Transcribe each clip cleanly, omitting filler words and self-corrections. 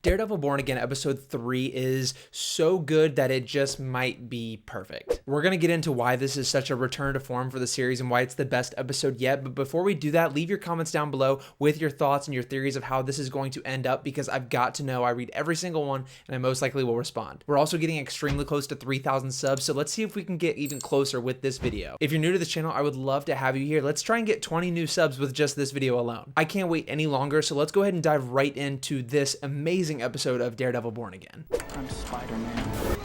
Daredevil Born Again episode 3 is so good that it just might be perfect. We're going to get into why this is such a return to form for the series and why it's the best episode yet, but before we do that, leave your comments down below with your thoughts and your theories of how this is going to end up, because I've got to know. I read every single one and I most likely will respond. We're also getting extremely close to 3,000 subs, so let's see if we can get even closer with this video. If you're new to this channel, I would love to have you here. Let's try and get 20 new subs with just this video alone. I can't wait any longer, so let's go ahead and dive right into this amazing episode of Daredevil Born Again. I'm Spider-Man.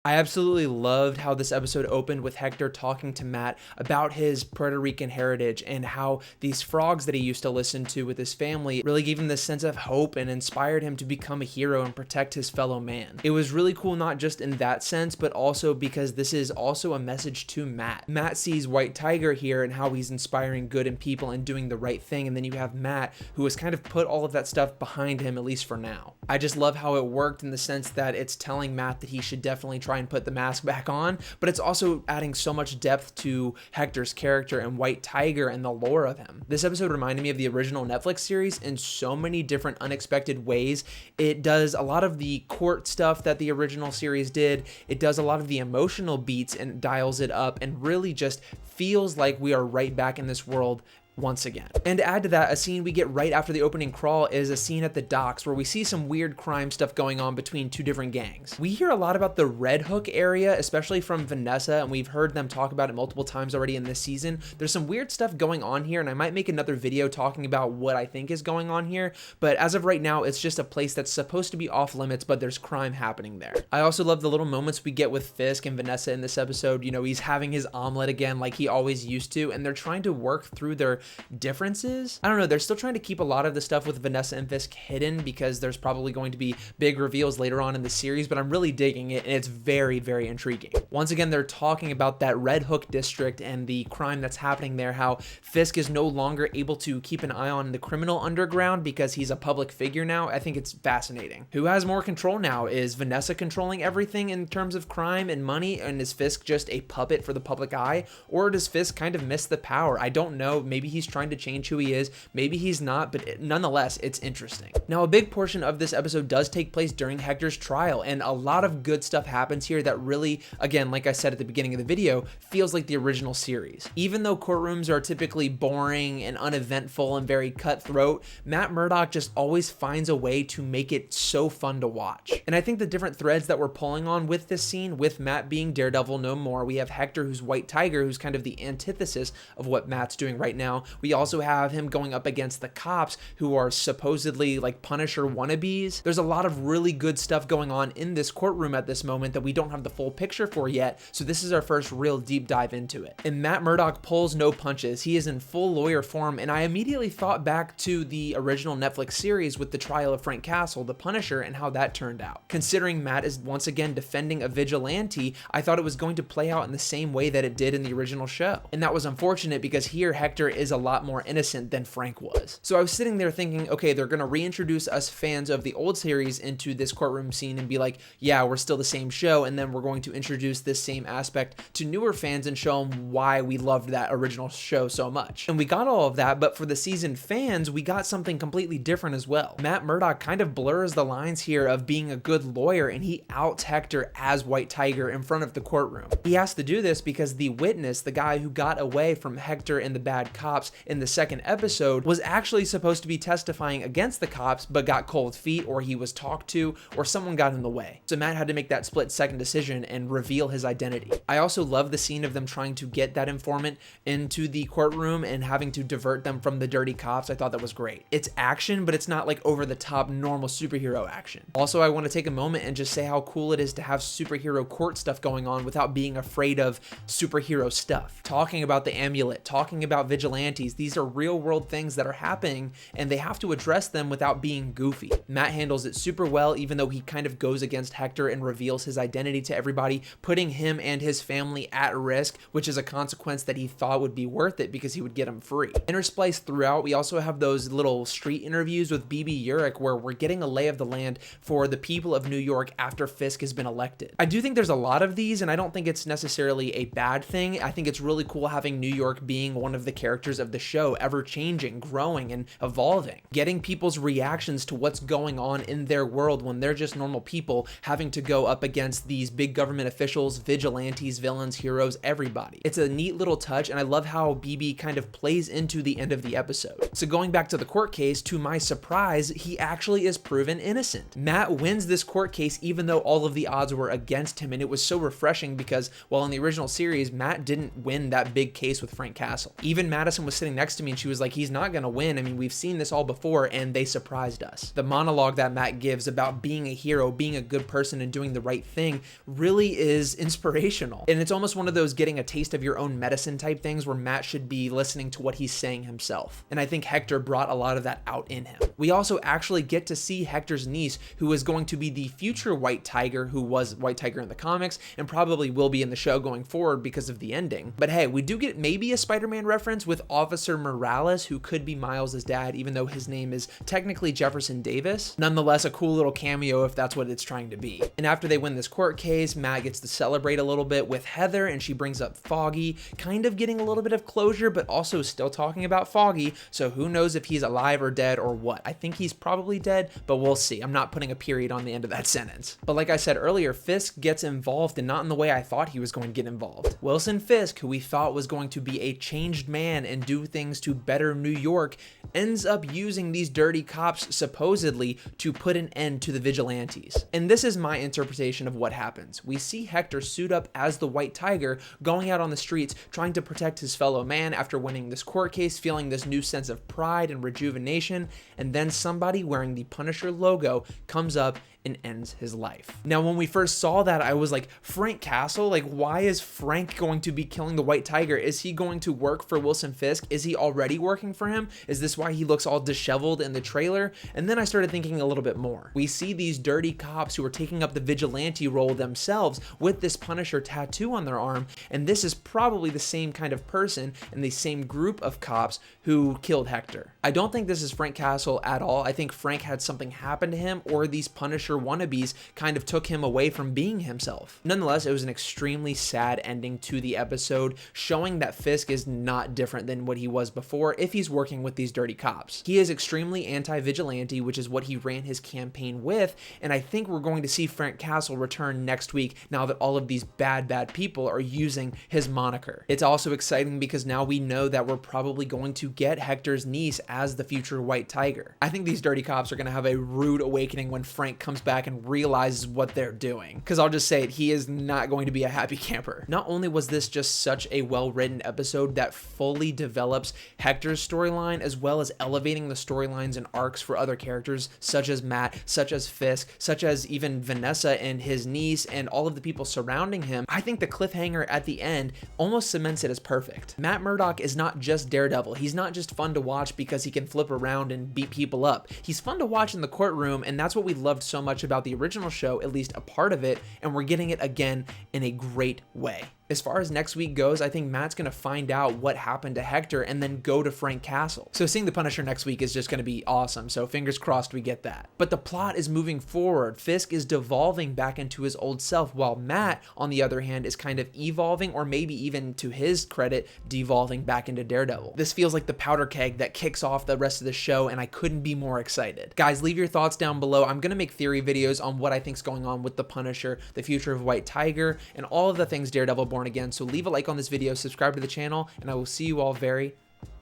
I absolutely loved how this episode opened with Hector talking to Matt about his Puerto Rican heritage and how these frogs that he used to listen to with his family really gave him this sense of hope and inspired him to become a hero and protect his fellow man. It was really cool, not just in that sense, but also because this is also a message to Matt. Matt sees White Tiger here and how he's inspiring good in people and doing the right thing, and then you have Matt, who has kind of put all of that stuff behind him, at least for now. I just love how it worked in the sense that it's telling Matt that he should definitely try and put the mask back on, but it's also adding so much depth to Hector's character and White Tiger and the lore of him. This episode reminded me of the original Netflix series in so many different unexpected ways. It does a lot of the court stuff that the original series did. It does a lot of the emotional beats and dials it up and really just feels like we are right back in this world once again. And to add to that, a scene we get right after the opening crawl is a scene at the docks where we see some weird crime stuff going on between two different gangs. We hear a lot about the Red Hook area, especially from Vanessa, and we've heard them talk about it multiple times already in this season. There's some weird stuff going on here, and I might make another video talking about what I think is going on here, but as of right now, it's just a place that's supposed to be off limits, but there's crime happening there. I also love the little moments we get with Fisk and Vanessa in this episode. You know, he's having his omelet again like he always used to, and they're trying to work through their differences. I don't know, they're still trying to keep a lot of the stuff with Vanessa and Fisk hidden because there's probably going to be big reveals later on in the series, but I'm really digging it and it's very, very intriguing. Once again, they're talking about that Red Hook district and the crime that's happening there, how Fisk is no longer able to keep an eye on the criminal underground because he's a public figure now. I think it's fascinating. Who has more control now? Is Vanessa controlling everything in terms of crime and money, and is Fisk just a puppet for the public eye? Or does Fisk kind of miss the power? I don't know. Maybe he's trying to change who he is, maybe he's not, but nonetheless, it's interesting. Now, a big portion of this episode does take place during Hector's trial, and a lot of good stuff happens here that really, again, like I said at the beginning of the video, feels like the original series. Even though courtrooms are typically boring and uneventful and very cutthroat, Matt Murdock just always finds a way to make it so fun to watch. And I think the different threads that we're pulling on with this scene, with Matt being Daredevil no more, we have Hector who's White Tiger, who's kind of the antithesis of what Matt's doing right now. We also have him going up against the cops who are supposedly like Punisher wannabes. There's a lot of really good stuff going on in this courtroom at this moment that we don't have the full picture for yet, so this is our first real deep dive into it. And Matt Murdock pulls no punches. He is in full lawyer form, and I immediately thought back to the original Netflix series with the trial of Frank Castle, the Punisher, and how that turned out. Considering Matt is once again defending a vigilante, I thought it was going to play out in the same way that it did in the original show. And that was unfortunate because here Hector is a lot more innocent than Frank was. So I was sitting there thinking, okay, they're going to reintroduce us fans of the old series into this courtroom scene and be like, yeah, we're still the same show, and then we're going to introduce this same aspect to newer fans and show them why we loved that original show so much. And we got all of that, but for the seasoned fans, we got something completely different as well. Matt Murdock kind of blurs the lines here of being a good lawyer, and he outs Hector as White Tiger in front of the courtroom. He has to do this because the witness, the guy who got away from Hector and the bad cops in the second episode, was actually supposed to be testifying against the cops but got cold feet, or he was talked to, or someone got in the way. So Matt had to make that split second decision and reveal his identity. I also love the scene of them trying to get that informant into the courtroom and having to divert them from the dirty cops. I thought that was great. It's action, but it's not like over the top normal superhero action. Also, I want to take a moment and just say how cool it is to have superhero court stuff going on without being afraid of superhero stuff. Talking about the amulet, talking about vigilantes, these are real world things that are happening, and they have to address them without being goofy. Matt handles it super well, even though he kind of goes against Hector and reveals his identity to everybody, putting him and his family at risk, which is a consequence that he thought would be worth it because he would get him free. Interspliced throughout, we also have those little street interviews with BB Urich where we're getting a lay of the land for the people of New York after Fisk has been elected. I do think there's a lot of these, and I don't think it's necessarily a bad thing. I think it's really cool having New York being one of the characters characters of the show ever changing, growing, and evolving. Getting people's reactions to what's going on in their world when they're just normal people having to go up against these big government officials, vigilantes, villains, heroes, everybody. It's a neat little touch, and I love how BB kind of plays into the end of the episode. So going back to the court case, to my surprise, he actually is proven innocent. Matt wins this court case even though all of the odds were against him, and it was so refreshing because, well, in the original series, Matt didn't win that big case with Frank Castle. Even Madison was sitting next to me and she was like, he's not gonna win. I mean, we've seen this all before, and they surprised us. The monologue that Matt gives about being a hero, being a good person, and doing the right thing really is inspirational. And it's almost one of those getting a taste of your own medicine type things where Matt should be listening to what he's saying himself. And I think Hector brought a lot of that out in him. We also actually get to see Hector's niece, who is going to be the future White Tiger, who was White Tiger in the comics and probably will be in the show going forward because of the ending. But hey, we do get maybe a Spider-Man reference with Officer Morales, who could be Miles' dad, even though his name is technically Jefferson Davis. Nonetheless, a cool little cameo if that's what it's trying to be. And after they win this court case, Matt gets to celebrate a little bit with Heather, and she brings up Foggy, kind of getting a little bit of closure, but also still talking about Foggy, so who knows if he's alive or dead or what. I think he's probably dead, but we'll see. I'm not putting a period on the end of that sentence. But like I said earlier, Fisk gets involved, and not in the way I thought he was going to get involved. Wilson Fisk, who we thought was going to be a changed man and do things to better New York, ends up using these dirty cops supposedly to put an end to the vigilantes. And this is my interpretation of what happens. We see Hector suit up as the White Tiger, going out on the streets trying to protect his fellow man after winning this court case, feeling this new sense of pride and rejuvenation, and then somebody wearing the Punisher logo comes up and ends his life. Now, when we first saw that, I was like, Frank Castle? Like, why is Frank going to be killing the White Tiger? Is he going to work for Wilson Fisk? Is he already working for him? Is this why he looks all disheveled in the trailer? And then I started thinking a little bit more. We see these dirty cops who are taking up the vigilante role themselves with this Punisher tattoo on their arm, and this is probably the same kind of person and the same group of cops who killed Hector. I don't think this is Frank Castle at all. I think Frank had something happen to him, or these Punisher wannabes kind of took him away from being himself. Nonetheless, it was an extremely sad ending to the episode, showing that Fisk is not different than what he was before if he's working with these dirty cops. He is extremely anti-vigilante, which is what he ran his campaign with, and I think we're going to see Frank Castle return next week now that all of these bad people are using his moniker. It's also exciting because now we know that we're probably going to get Hector's niece as the future White Tiger. I think these dirty cops are going to have a rude awakening when Frank comes back and realizes what they're doing, because I'll just say it, he is not going to be a happy camper. Not only was this just such a well-written episode that fully develops Hector's storyline, as well as elevating the storylines and arcs for other characters such as Matt, such as Fisk, such as even Vanessa and his niece and all of the people surrounding him, I think the cliffhanger at the end almost cements it as perfect. Matt Murdock is not just Daredevil. He's not just fun to watch because he can flip around and beat people up. He's fun to watch in the courtroom, and that's what we loved so much about the original show, at least a part of it, and we're getting it again in a great way. As far as next week goes, I think Matt's going to find out what happened to Hector and then go to Frank Castle. So seeing the Punisher next week is just going to be awesome, so fingers crossed we get that. But the plot is moving forward. Fisk is devolving back into his old self, while Matt, on the other hand, is kind of evolving, or maybe even, to his credit, devolving back into Daredevil. This feels like the powder keg that kicks off the rest of the show, and I couldn't be more excited. Guys, leave your thoughts down below. I'm going to make theory videos on what I think's going on with the Punisher, the future of White Tiger, and all of the things Daredevil Born Again. So leave a like on this video, subscribe to the channel, and I will see you all very,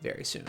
very soon.